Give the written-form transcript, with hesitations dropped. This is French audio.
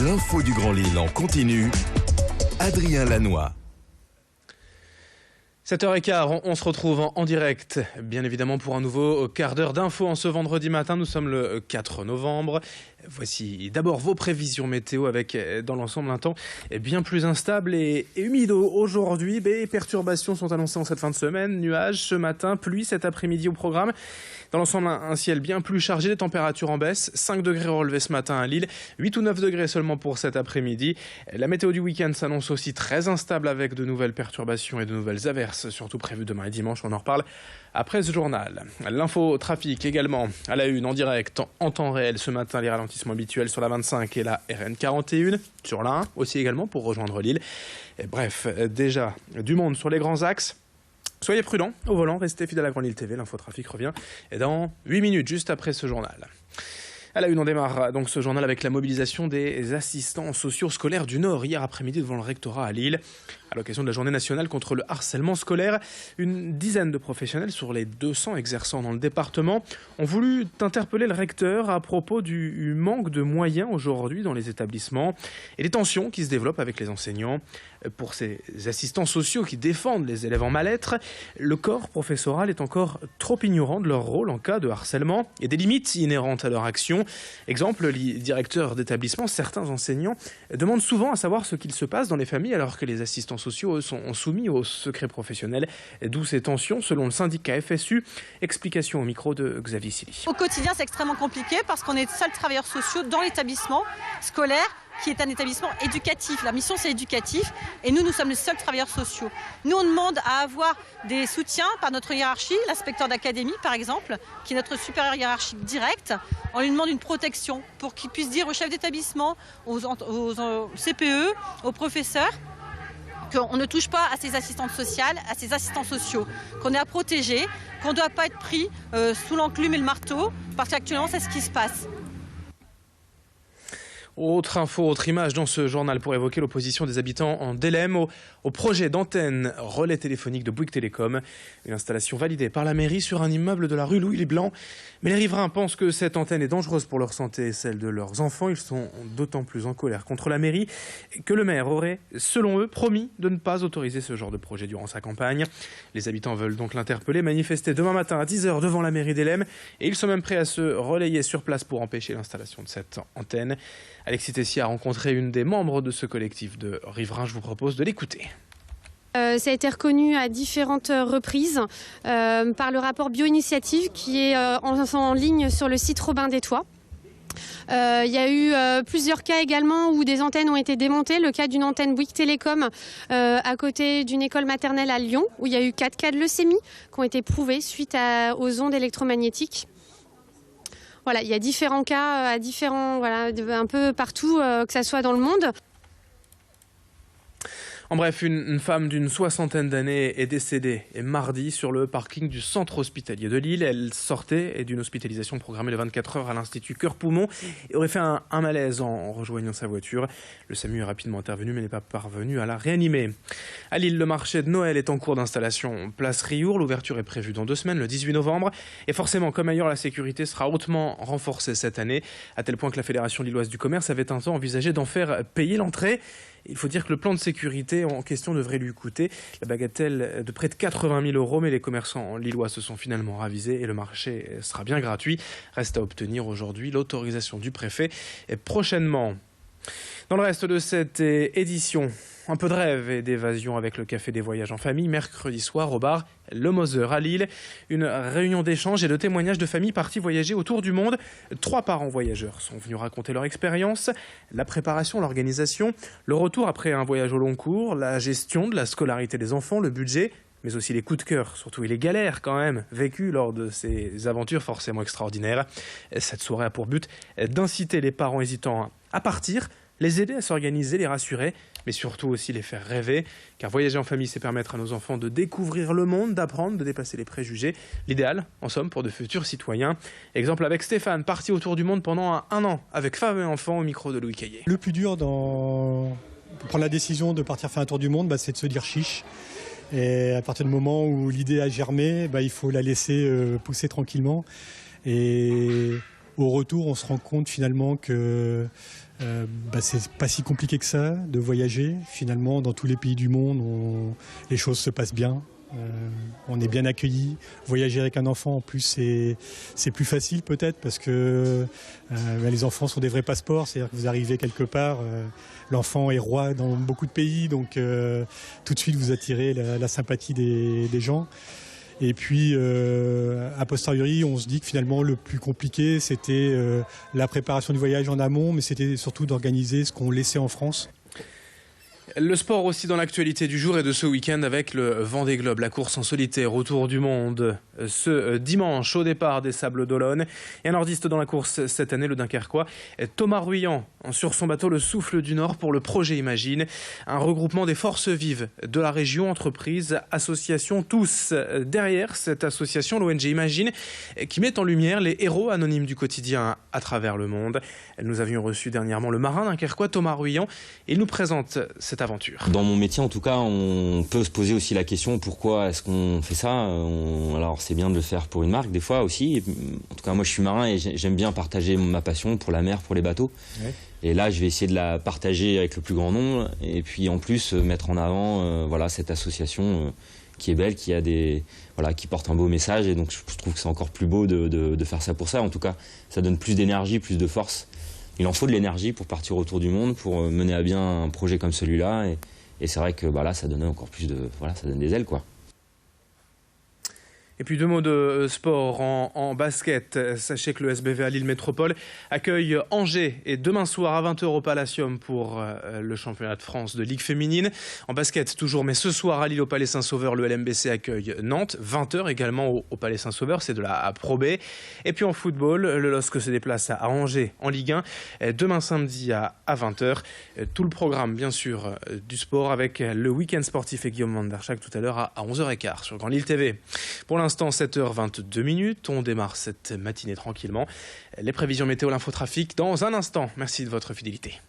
L'info du Grand Lille en continu. Adrien Lanois. 7h15, on se retrouve en direct, bien évidemment pour un nouveau quart d'heure d'info en ce vendredi matin. Nous sommes le 4 novembre. Voici d'abord vos prévisions météo avec dans l'ensemble un temps bien plus instable et humide aujourd'hui. Les perturbations sont annoncées en cette fin de semaine. Nuages ce matin, pluie cet après-midi au programme. Dans l'ensemble, un ciel bien plus chargé, des températures en baisse. 5 degrés relevés ce matin à Lille, 8 ou 9 degrés seulement pour cet après-midi. La météo du week-end s'annonce aussi très instable avec de nouvelles perturbations et de nouvelles averses, surtout prévues demain et dimanche. On en reparle après ce journal. L'info trafic également à la une en direct en temps réel ce matin. Les ralentissements habituels sur la 25 et la RN 41. Sur la 1 aussi également pour rejoindre Lille. Et bref, déjà du monde sur les grands axes. Soyez prudents au volant, restez fidèles à Grand Lille TV, l'infotrafic revient dans 8 minutes, juste après ce journal. À la une, on démarre donc ce journal avec la mobilisation des assistants sociaux scolaires du Nord hier après-midi devant le rectorat à Lille. À l'occasion de la journée nationale contre le harcèlement scolaire, une dizaine de professionnels sur les 200 exerçant dans le département ont voulu interpeller le recteur à propos du manque de moyens aujourd'hui dans les établissements et les tensions qui se développent avec les enseignants. Pour ces assistants sociaux qui défendent les élèves en mal-être, le corps professoral est encore trop ignorant de leur rôle en cas de harcèlement et des limites inhérentes à leur action. Exemple, les directeurs d'établissement, certains enseignants demandent souvent à savoir ce qu'il se passe dans les familles alors que les assistants sociaux eux, sont soumis au secret professionnel. D'où ces tensions selon le syndicat FSU. Explication au micro de Xavier Silly. Au quotidien, c'est extrêmement compliqué parce qu'on est seuls travailleurs sociaux dans l'établissement scolaire qui est un établissement éducatif. La mission, c'est éducatif et nous sommes les seuls travailleurs sociaux. Nous, on demande à avoir des soutiens par notre hiérarchie, l'inspecteur d'académie par exemple, qui est notre supérieur hiérarchique direct. On lui demande une protection pour qu'il puisse dire aux chefs d'établissement, aux CPE, aux professeurs, qu'on ne touche pas à ces assistantes sociales, à ces assistants sociaux, qu'on est à protéger, qu'on ne doit pas être pris sous l'enclume et le marteau, parce qu'actuellement, c'est ce qui se passe. Autre info, autre image dans ce journal pour évoquer l'opposition des habitants en Delem au projet d'antenne relais téléphonique de Bouygues Télécom. Une installation validée par la mairie sur un immeuble de la rue Louis-les-Blancs. Mais les riverains pensent que cette antenne est dangereuse pour leur santé et celle de leurs enfants. Ils sont d'autant plus en colère contre la mairie que le maire aurait, selon eux, promis de ne pas autoriser ce genre de projet durant sa campagne. Les habitants veulent donc l'interpeller, manifester demain matin à 10h devant la mairie d'Elem. Et ils sont même prêts à se relayer sur place pour empêcher l'installation de cette antenne. Alexis Tessier a rencontré une des membres de ce collectif de riverains. Je vous propose de l'écouter. Ça a été reconnu à différentes reprises par le rapport Bio-Initiative qui est en ligne sur le site Robin des Toits. Il y a eu plusieurs cas également où des antennes ont été démontées. Le cas d'une antenne Bouygues Télécom à côté d'une école maternelle à Lyon où il y a eu 4 cas de leucémie qui ont été prouvés suite aux ondes électromagnétiques. Voilà, il y a différents cas un peu partout, que ça soit dans le monde. En bref, une femme d'une 60aine d'années est décédée mardi sur le parking du centre hospitalier de Lille. Elle sortait d'une hospitalisation programmée de 24 heures à l'Institut Cœur-Poumon et aurait fait un malaise en rejoignant sa voiture. Le SAMU est rapidement intervenu mais n'est pas parvenu à la réanimer. À Lille, le marché de Noël est en cours d'installation. Place Riour, l'ouverture est prévue dans 2 semaines, le 18 novembre. Et forcément, comme ailleurs, la sécurité sera hautement renforcée cette année, à tel point que la Fédération lilloise du commerce avait un temps envisagé d'en faire payer l'entrée. Il faut dire que le plan de sécurité en question devrait lui coûter la bagatelle de près de 80 000 €, mais les commerçants lillois se sont finalement ravisés et le marché sera bien gratuit. Reste à obtenir aujourd'hui l'autorisation du préfet et prochainement. Dans le reste de cette édition, un peu de rêve et d'évasion avec le Café des Voyages en famille, mercredi soir au bar Le Moser à Lille. Une réunion d'échange et de témoignages de familles parties voyager autour du monde. 3 parents voyageurs sont venus raconter leur expérience, la préparation, l'organisation, le retour après un voyage au long cours, la gestion de la scolarité des enfants, le budget, mais aussi les coups de cœur, surtout et les galères quand même, vécues lors de ces aventures forcément extraordinaires. Cette soirée a pour but d'inciter les parents hésitants à partir, les aider à s'organiser, les rassurer, mais surtout aussi les faire rêver, car voyager en famille, c'est permettre à nos enfants de découvrir le monde, d'apprendre, de dépasser les préjugés. L'idéal, en somme, pour de futurs citoyens. Exemple avec Stéphane, parti autour du monde pendant un an, avec femme et enfant au micro de Louis Caillé. Le plus dur pour prendre la décision de partir faire un tour du monde, c'est de se dire chiche. Et à partir du moment où l'idée a germé, il faut la laisser pousser tranquillement. Et au retour, on se rend compte finalement que c'est pas si compliqué que ça de voyager. Finalement, dans tous les pays du monde, les choses se passent bien. On est bien accueillis. Voyager avec un enfant, en plus, c'est plus facile peut-être parce que les enfants sont des vrais passeports. C'est-à-dire que vous arrivez quelque part, l'enfant est roi dans beaucoup de pays, donc tout de suite vous attirez la sympathie des gens. Et puis, a posteriori, on se dit que finalement, le plus compliqué, c'était la préparation du voyage en amont, mais c'était surtout d'organiser ce qu'on laissait en France. Le sport aussi dans l'actualité du jour et de ce week-end avec le Vendée Globe, la course en solitaire autour du monde. Ce dimanche au départ des Sables d'Olonne. Et un nordiste dans la course cette année, le Dunkerquois Thomas Ruyant, sur son bateau Le Souffle du Nord pour le projet Imagine. Un regroupement des forces vives de la région, entreprises, associations, tous derrière cette association, l'ONG Imagine, qui met en lumière les héros anonymes du quotidien à travers le monde. Nous avions reçu dernièrement le marin dunkerquois Thomas Ruyant. Il nous présente cette aventure. Dans mon métier, en tout cas, on peut se poser aussi la question pourquoi est-ce qu'on fait ça. Alors, c'est bien de le faire pour une marque, des fois aussi. En tout cas, moi, je suis marin et j'aime bien partager ma passion pour la mer, pour les bateaux. Ouais. Et là, je vais essayer de la partager avec le plus grand nombre. Et puis, en plus, mettre en avant cette association qui est belle, qui porte un beau message. Et donc, je trouve que c'est encore plus beau de faire ça pour ça. En tout cas, ça donne plus d'énergie, plus de force. Il en faut de l'énergie pour partir autour du monde, pour mener à bien un projet comme celui-là. Et c'est vrai que là, ça donne encore plus ça donne des ailes, quoi. Et puis 2 mots de sport en basket. Sachez que le SBVA Lille Métropole accueille Angers et demain soir à 20h au Palacium pour le championnat de France de Ligue féminine. En basket toujours, mais ce soir à Lille au Palais Saint-Sauveur, le LMBC accueille Nantes. 20h également au Palais Saint-Sauveur, c'est de la Pro B. Et puis en football, le LOSC se déplace à Angers en Ligue 1 demain samedi à 20h. Tout le programme bien sûr du sport avec le week-end sportif et Guillaume Van der Schaak tout à l'heure à 11h15 sur Grand Lille TV. Pour l'instant, 7h22, on démarre cette matinée tranquillement. Les prévisions météo, l'infotrafic dans un instant. Merci de votre fidélité.